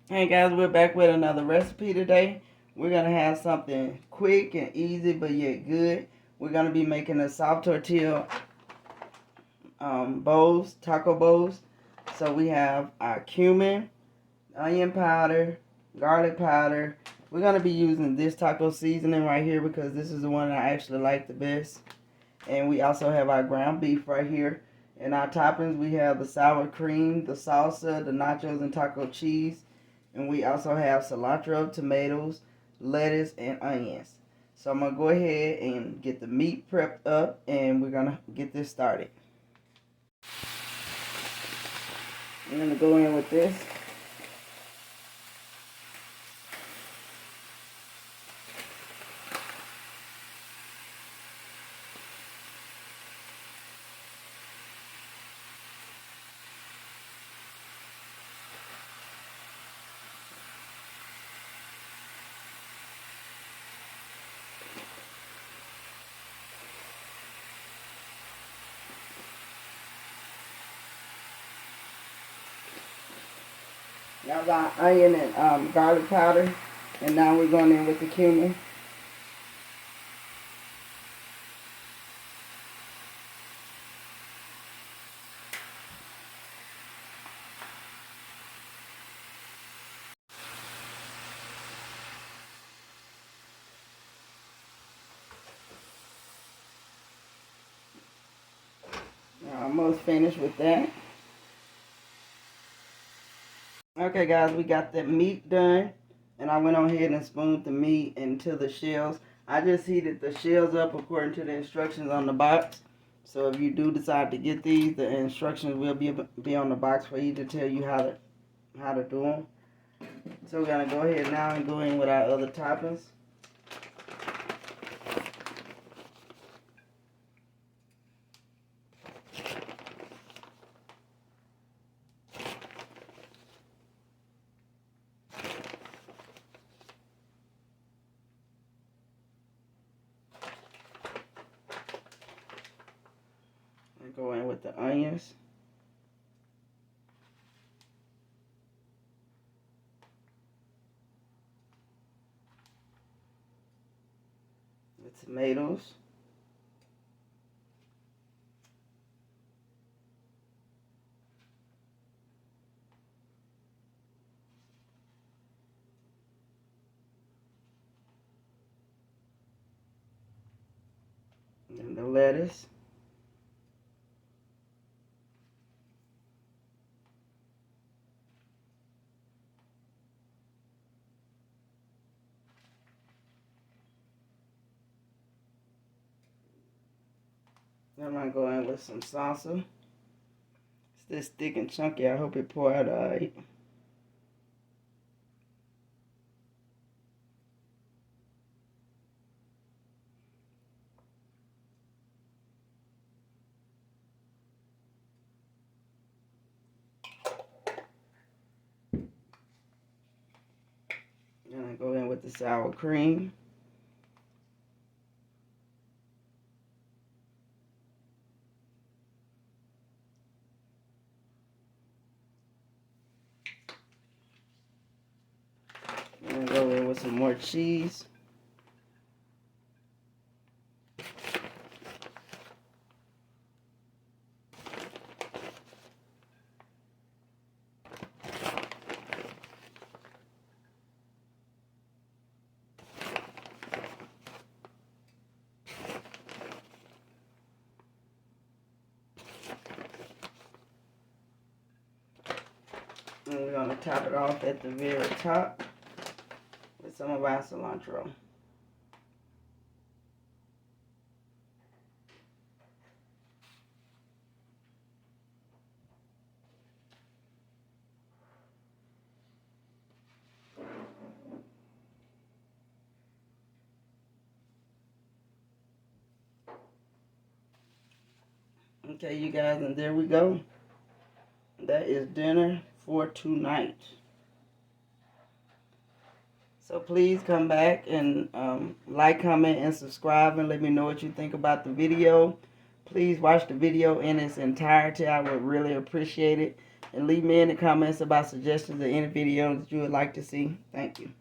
Hey guys, we're back with another recipe today. We're going to have something quick and easy but yet good. We're going to be making a soft tortilla bowls, taco bowls. So we have our cumin, onion powder, garlic powder. We're going to be using this taco seasoning right here because this is the one I actually like the best. And we also have our ground beef right here. And our toppings, we have the sour cream, the salsa, the nachos, and taco cheese. And we also have cilantro, tomatoes, lettuce, and onions. So I'm going to go ahead and get the meat prepped up, and we're going to get this started. I'm going to go in with this. Now got onion and garlic powder, and now we're going in with the cumin. Almost finished with that. Okay guys, we got the meat done, and I went on ahead and spooned the meat into the shells. I just heated the shells up according to the instructions on the box. So if you do decide to get these, the instructions will be on the box for you to tell you how to do them. So we're gonna go ahead now and go in with our other toppings. And go in with the onions. The tomatoes. And the lettuce. Then I'm gonna go in with some salsa. It's this thick and chunky. I hope it pour out alright. Then I go in with the sour cream. And go in with some more cheese. And we're going to top it off at the very top with some of our cilantro. Okay, you guys, and there we go. That is dinner for tonight. So please come back and like, comment, and subscribe, and let me know what you think about the video. Please watch the video in its entirety. I would really appreciate it. And leave me in the comments about suggestions of any videos that you would like to see. Thank you.